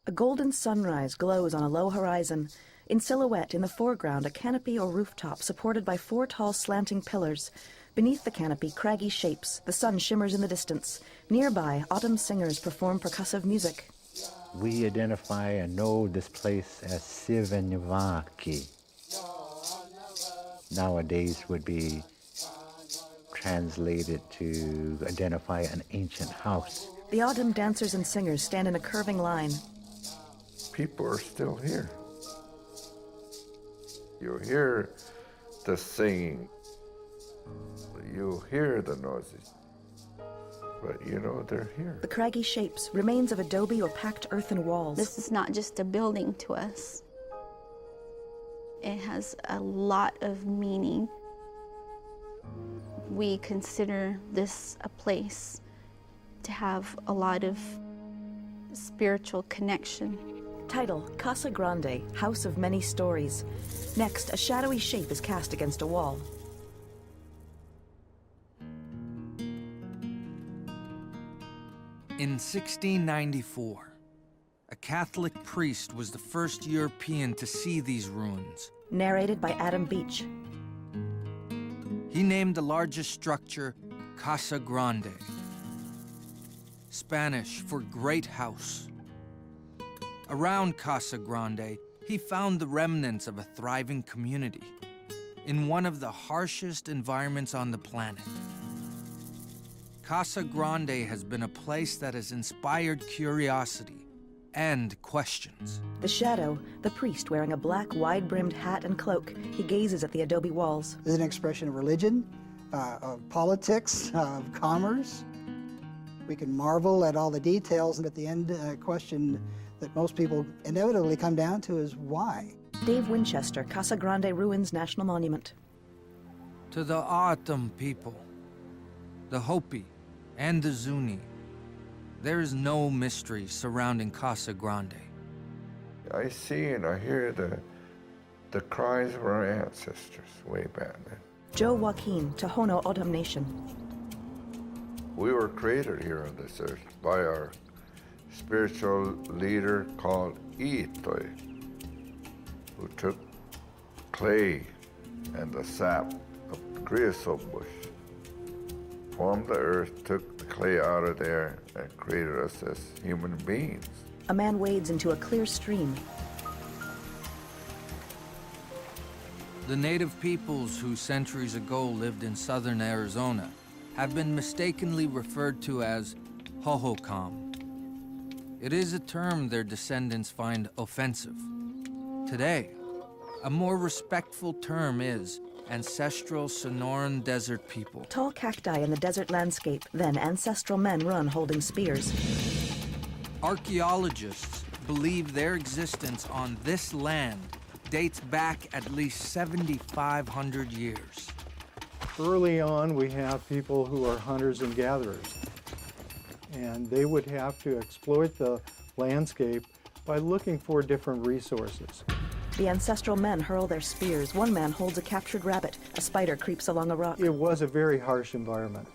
A golden sunrise glows on a low horizon. In silhouette, in the foreground, a canopy or rooftop supported by 4 tall slanting pillars. Beneath the canopy, craggy shapes. The sun shimmers in the distance. Nearby, autumn singers perform percussive music. We identify and know this place as Sivanivaki. Nowadays would be translated to identify an ancient house. The autumn dancers and singers stand in a curving line. People are still here. You hear the singing, you hear the noises, but you know they're here. The craggy shapes, remains of adobe or packed earthen walls. This is not just a building to us. It has a lot of meaning. We consider this a place to have a lot of spiritual connection. Title, Casa Grande, House of Many Stories. Next, a shadowy shape is cast against a wall. In 1694, a Catholic priest was the first European to see these ruins. Narrated by Adam Beach. He named the largest structure Casa Grande, Spanish for great house. Around Casa Grande, he found the remnants of a thriving community in one of the harshest environments on the planet. Casa Grande has been a place that has inspired curiosity and questions. The shadow, the priest wearing a black, wide-brimmed hat and cloak. He gazes at the adobe walls. It's an expression of religion, of politics, of commerce. We can marvel at all the details, and at the end, question that most people inevitably come down to is why? Dave Winchester, Casa Grande Ruins National Monument. To the Autumn people, the Hopi, and the Zuni, there is no mystery surrounding Casa Grande. I see and I hear the cries of our ancestors way back then. Joe Joaquin, Tohono O'odham Nation. We were created here on this earth by our spiritual leader called Iitoi, who took clay and the sap of the creosote bush, formed the earth, took the clay out of there, and created us as human beings. A man wades into a clear stream. The native peoples who centuries ago lived in southern Arizona have been mistakenly referred to as Hohokam. It is a term their descendants find offensive. Today, a more respectful term is ancestral Sonoran desert people. Tall cacti in the desert landscape, then ancestral men run holding spears. Archeologists believe their existence on this land dates back at least 7,500 years. Early on, we have people who are hunters and gatherers, and they would have to exploit the landscape by looking for different resources. The ancestral men hurl their spears. One man holds a captured rabbit. A spider creeps along a rock. It was a very harsh environment.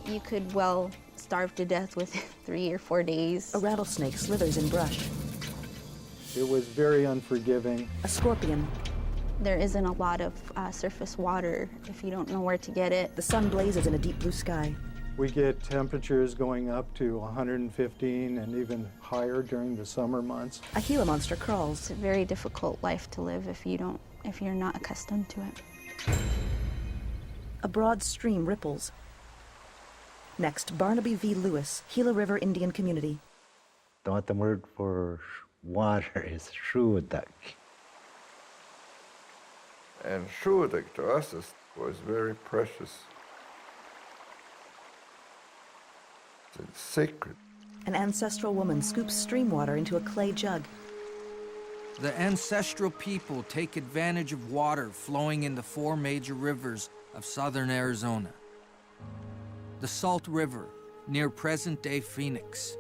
You could well starve to death within 3 or 4 days. A rattlesnake slithers in brush. It was very unforgiving. A scorpion. There isn't a lot of surface water if you don't know where to get it. The sun blazes in a deep blue sky. We get temperatures going up to 115 and even higher during the summer months. A Gila monster crawls. It's a very difficult life to live if you're not accustomed to it. A broad stream ripples. Next, Barnaby V. Lewis, Gila River Indian Community. The word for water is shuudak. And shuudak to us was very precious. It's sacred. An ancestral woman scoops stream water into a clay jug. The ancestral people take advantage of water flowing in the 4 major rivers of southern Arizona. The Salt River, near present-day Phoenix.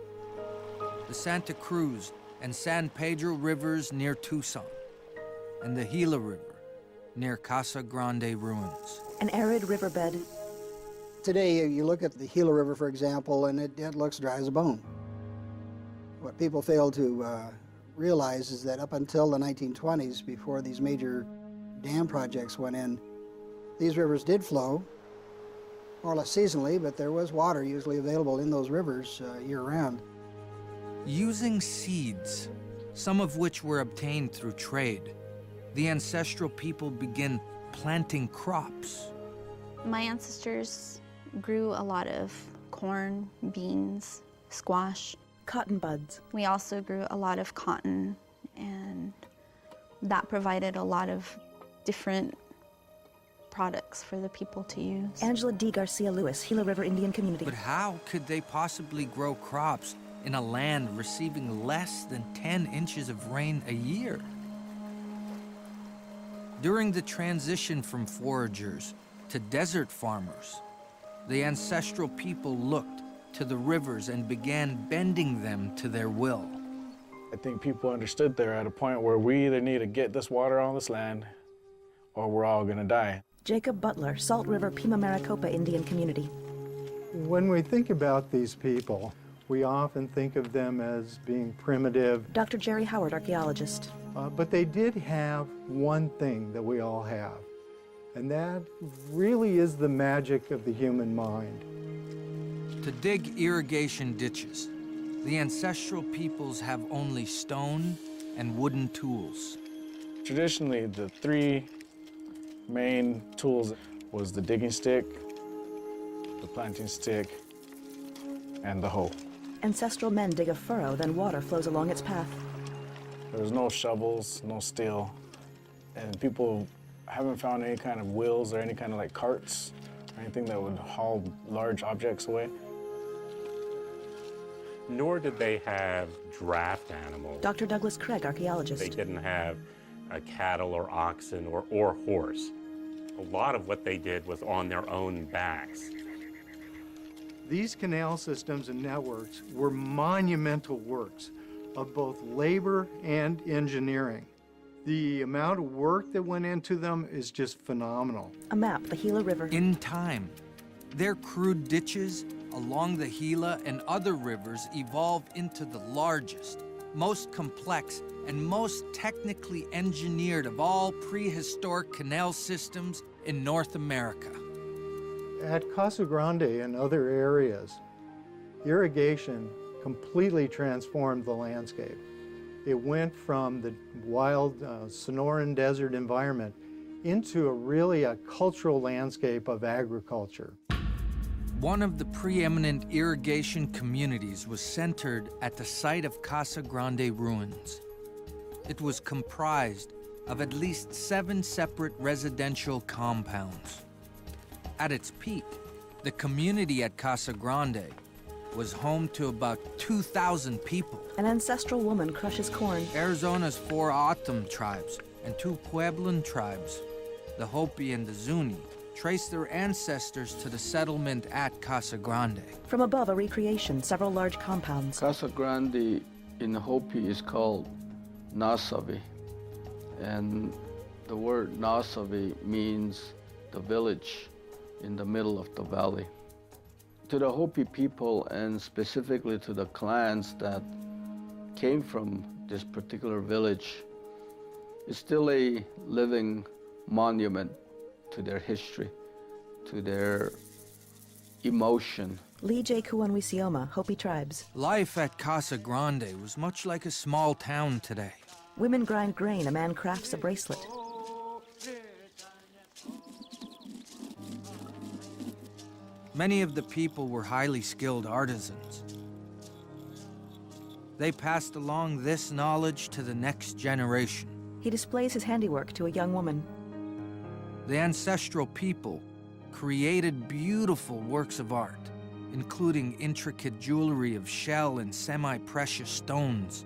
The Santa Cruz and San Pedro rivers near Tucson. And the Gila River, near Casa Grande ruins. An arid riverbed. Today, you look at the Gila River, for example, and it looks dry as a bone. What people fail to realize is that up until the 1920s, before these major dam projects went in, these rivers did flow, more or less seasonally, but there was water usually available in those rivers year-round. Using seeds, some of which were obtained through trade, the ancestral people begin planting crops. My ancestors grew a lot of corn, beans, squash. Cotton buds. We also grew a lot of cotton, and that provided a lot of different products for the people to use. Angela D. Garcia Lewis, Gila River Indian Community. But how could they possibly grow crops in a land receiving less than 10 inches of rain a year? During the transition from foragers to desert farmers, the ancestral people looked to the rivers and began bending them to their will. I think people understood they're at a point where we either need to get this water on this land or we're all gonna die. Jacob Butler, Salt River Pima Maricopa Indian Community. When we think about these people, we often think of them as being primitive, Dr. Jerry Howard, archaeologist. but they did have one thing that we all have, and that really is the magic of the human mind. To dig irrigation ditches, the ancestral peoples have only stone and wooden tools. Traditionally, the three main tools was the digging stick, the planting stick, and the hoe. Ancestral men dig a furrow, then water flows along its path. There was no shovels, no steel, and people haven't found any kind of wheels or any kind of like carts or anything that would haul large objects away. Nor did they have draft animals. Dr. Douglas Craig, archaeologist. They didn't have cattle or oxen or horse. A lot of what they did was on their own backs. These canal systems and networks were monumental works of both labor and engineering. The amount of work that went into them is just phenomenal. A map, the Gila River. In time, their crude ditches along the Gila and other rivers evolved into the largest, most complex, and most technically engineered of all prehistoric canal systems in North America. At Casa Grande and other areas, irrigation completely transformed the landscape. It went from the wild Sonoran desert environment into really a cultural landscape of agriculture. One of the preeminent irrigation communities was centered at the site of Casa Grande ruins. It was comprised of at least 7 separate residential compounds. At its peak, the community at Casa Grande was home to about 2,000 people. An ancestral woman crushes corn. Arizona's 4 O'odham tribes and 2 Pueblan tribes, the Hopi and the Zuni, trace their ancestors to the settlement at Casa Grande. From above, a recreation, several large compounds. Casa Grande in Hopi is called Nasavi, and the word Nasavi means the village in the middle of the valley. To the Hopi people, and specifically to the clans that came from this particular village, it's still a living monument to their history, to their emotion. Lee J. Kuanwisioma, Hopi tribes. Life at Casa Grande was much like a small town today. Women grind grain, a man crafts a bracelet. Many of the people were highly skilled artisans. They passed along this knowledge to the next generation. He displays his handiwork to a young woman. The ancestral people created beautiful works of art, including intricate jewelry of shell and semi-precious stones,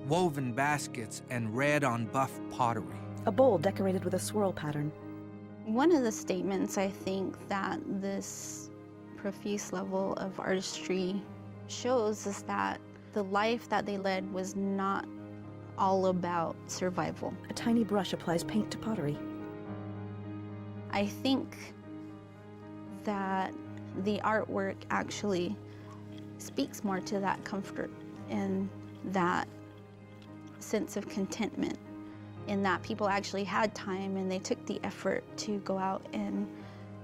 woven baskets, and red-on-buff pottery. A bowl decorated with a swirl pattern. One of the statements I think that this profuse level of artistry shows is that the life that they led was not all about survival. A tiny brush applies paint to pottery. I think that the artwork actually speaks more to that comfort and that sense of contentment, in that people actually had time and they took the effort to go out and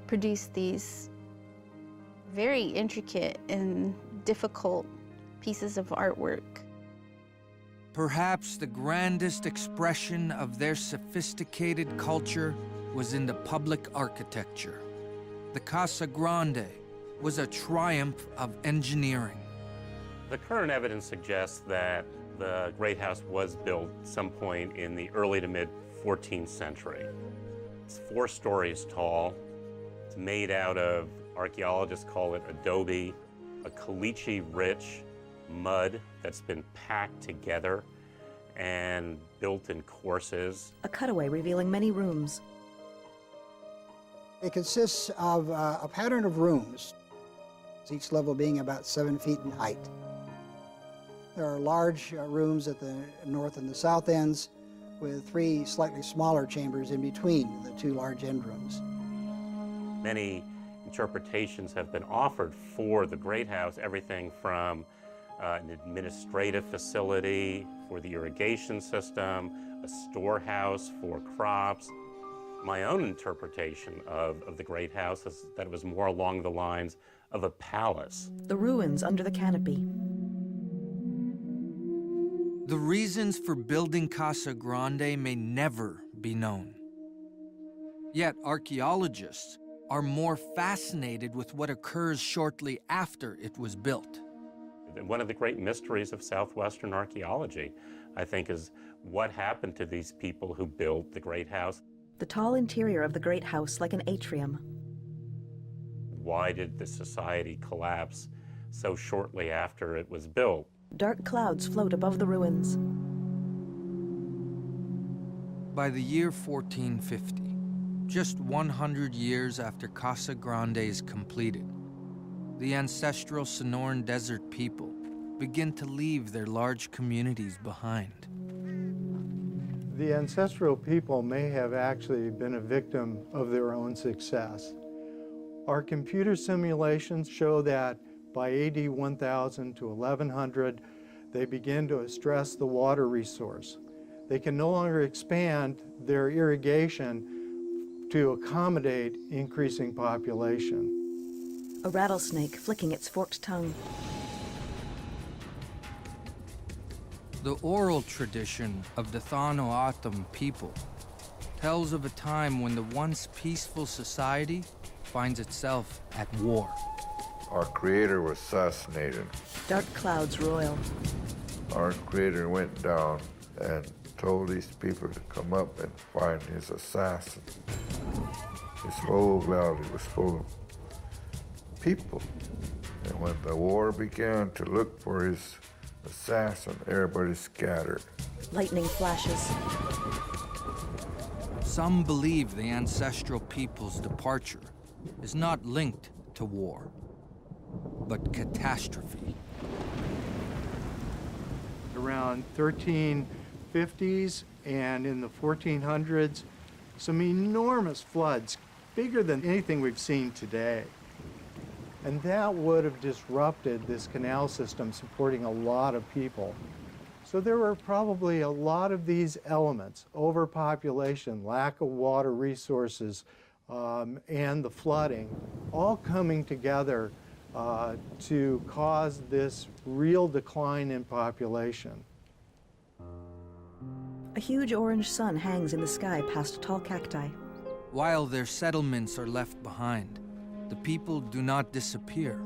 produce these very intricate and difficult pieces of artwork. Perhaps the grandest expression of their sophisticated culture was in the public architecture. The Casa Grande was a triumph of engineering. The current evidence suggests that the Great House was built some point in the early to mid 14th century. It's 4 stories tall. It's made out of, archaeologists call it adobe, a caliche-rich mud that's been packed together and built in courses. A cutaway revealing many rooms. It consists of a pattern of rooms, each level being about 7 feet in height. There are large rooms at the north and the south ends, with 3 slightly smaller chambers in between the 2 large end rooms. Many interpretations have been offered for the Great House, everything from an administrative facility for the irrigation system, a storehouse for crops. My own interpretation of the Great House is that it was more along the lines of a palace. The ruins under the canopy. The reasons for building Casa Grande may never be known. Yet archaeologists are more fascinated with what occurs shortly after it was built. One of the great mysteries of Southwestern archaeology, I think, is what happened to these people who built the Great House. The tall interior of the Great House like an atrium. Why did the society collapse so shortly after it was built? Dark clouds float above the ruins. By the year 1450, just 100 years after Casa Grande is completed, the ancestral Sonoran Desert people begin to leave their large communities behind. The ancestral people may have actually been a victim of their own success. Our computer simulations show that by AD 1000 to 1100, they begin to stress the water resource. They can no longer expand their irrigation to accommodate increasing population. A rattlesnake flicking its forked tongue. The oral tradition of the Tanoatam people tells of a time when the once peaceful society finds itself at war. Our creator was assassinated. Dark clouds roil. Our creator went down and told these people to come up and find his assassin. This whole valley was full of people. And when the war began to look for his assassin, everybody scattered. Lightning flashes. Some believe the ancestral people's departure is not linked to war, but catastrophe. Around 1350s and in the 1400s, some enormous floods, bigger than anything we've seen today. And that would have disrupted this canal system supporting a lot of people. So there were probably a lot of these elements: overpopulation, lack of water resources, and the flooding, all coming together to cause this real decline in population. A huge orange sun hangs in the sky past tall cacti. While their settlements are left behind, the people do not disappear.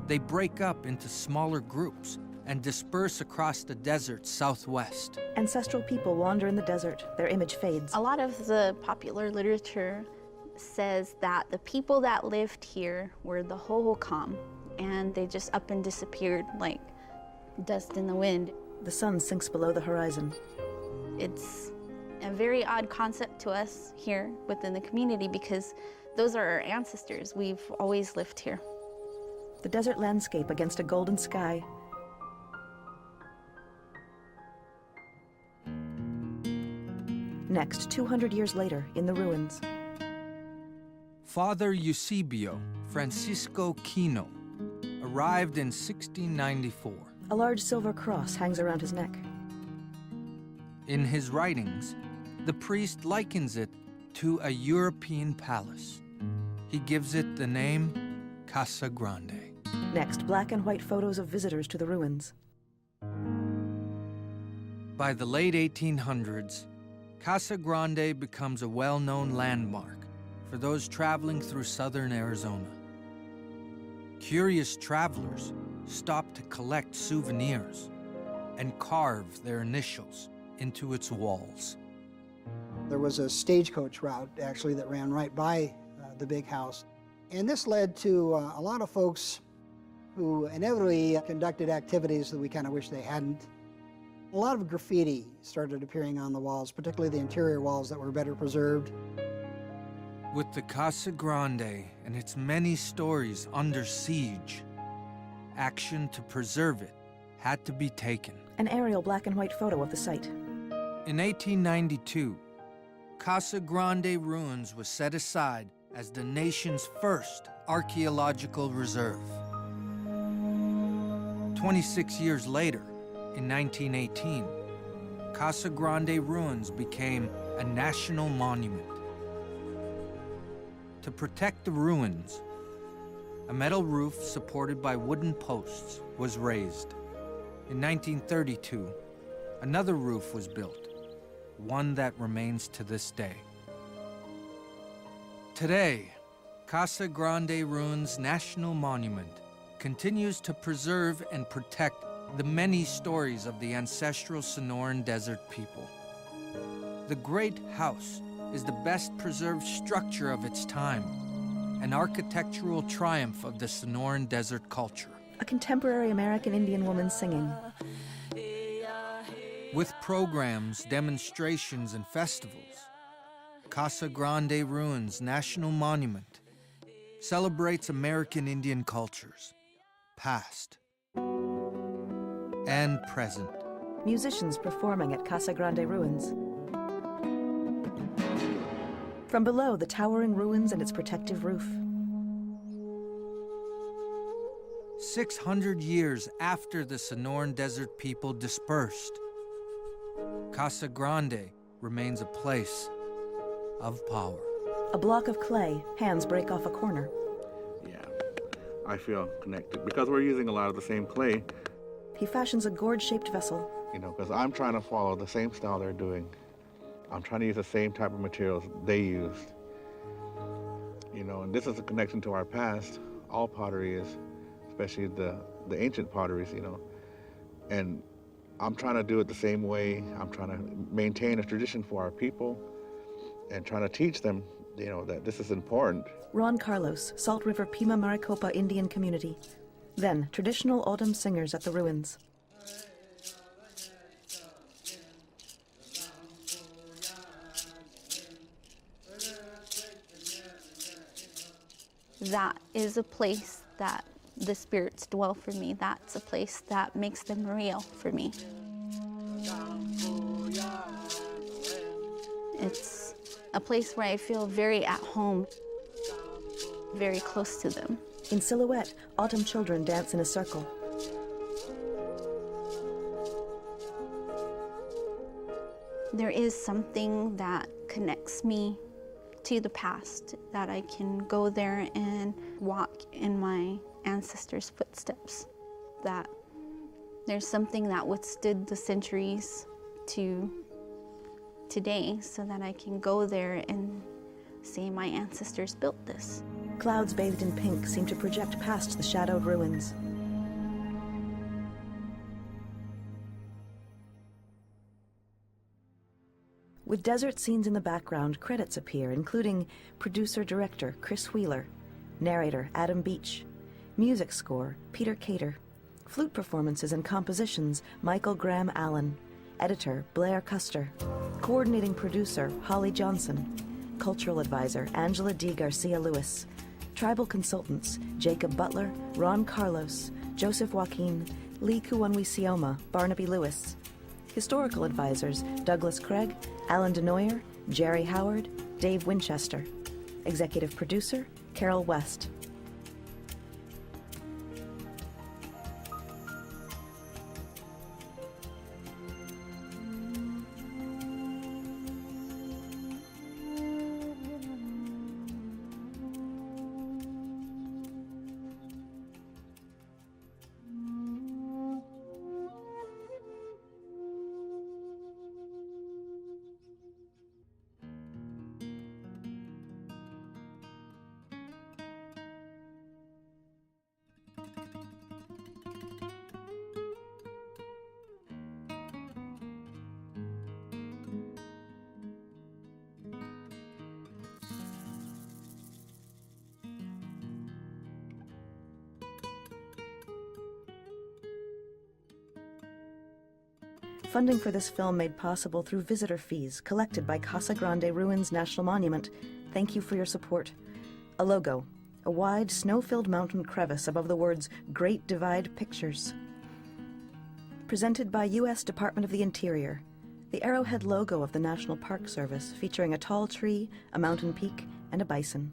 They break up into smaller groups and disperse across the desert southwest. Ancestral people wander in the desert. Their image fades. A lot of the popular literature says that the people that lived here were the Hohokam, and they just up and disappeared like dust in the wind. The sun sinks below the horizon. It's a very odd concept to us here within the community because those are our ancestors. We've always lived here. The desert landscape against a golden sky. Next, 200 years later, in the ruins. Father Eusebio Francisco Quino arrived in 1694. A large silver cross hangs around his neck. In his writings, the priest likens it to a European palace. He gives it the name Casa Grande. Next, black and white photos of visitors to the ruins. By the late 1800s, Casa Grande becomes a well-known landmark for those traveling through southern Arizona. Curious travelers stop to collect souvenirs and carve their initials into its walls. There was a stagecoach route, actually, that ran right by the big house. And this led to a lot of folks who inevitably conducted activities that we kind of wish they hadn't. A lot of graffiti started appearing on the walls, particularly the interior walls that were better preserved. With the Casa Grande and its many stories under siege, action to preserve it had to be taken. An aerial black and white photo of the site. In 1892, Casa Grande ruins was set aside as the nation's first archaeological reserve. 26 years later, in 1918, Casa Grande ruins became a national monument. To protect the ruins, a metal roof supported by wooden posts was raised. In 1932, another roof was built, one that remains to this day. Today, Casa Grande Ruins National Monument continues to preserve and protect the many stories of the ancestral Sonoran Desert people. The Great House is the best preserved structure of its time, an architectural triumph of the Sonoran Desert culture. A contemporary American Indian woman singing. With programs, demonstrations, and festivals, Casa Grande Ruins National Monument celebrates American Indian cultures, past and present. Musicians performing at Casa Grande ruins. From below, the towering ruins and its protective roof. 600 years after the Sonoran Desert people dispersed, Casa Grande remains a place of power. A block of clay, hands break off a corner. Yeah, I feel connected because we're using a lot of the same clay. He fashions a gourd-shaped vessel. You know, because I'm trying to follow the same style they're doing. I'm trying to use the same type of materials they used. You know, and this is a connection to our past. All pottery is, especially the ancient potteries, you know. And I'm trying to do it the same way. I'm trying to maintain a tradition for our people and trying to teach them, you know, that this is important. Ron Carlos, Salt River Pima Maricopa Indian Community. Then, traditional autumn singers at the ruins. That is a place that the spirits dwell for me. That's a place that makes them real for me. It's a place where I feel very at home, very close to them. In silhouette, autumn children dance in a circle. There is something that connects me to the past, that I can go there and walk in my ancestors' footsteps, that there's something that withstood the centuries to today, so that I can go there and say my ancestors built this. Clouds bathed in pink seem to project past the shadowed ruins. With desert scenes in the background, credits appear, including producer-director Chris Wheeler, narrator Adam Beach, music score Peter Cater, flute performances and compositions Michael Graham Allen, editor Blair Custer, coordinating producer Holly Johnson, cultural advisor Angela D. Garcia Lewis, tribal consultants Jacob Butler, Ron Carlos, Joseph Joaquin, Lee Kuwanwi-Sioma, Barnaby Lewis, historical advisors Douglas Craig, Alan DeNoyer, Jerry Howard, Dave Winchester, executive producer Carol West. Funding for this film made possible through visitor fees collected by Casa Grande Ruins National Monument. Thank you for your support. A logo, a wide snow-filled mountain crevice above the words Great Divide Pictures. Presented by U.S. Department of the Interior, the arrowhead logo of the National Park Service featuring a tall tree, a mountain peak, and a bison.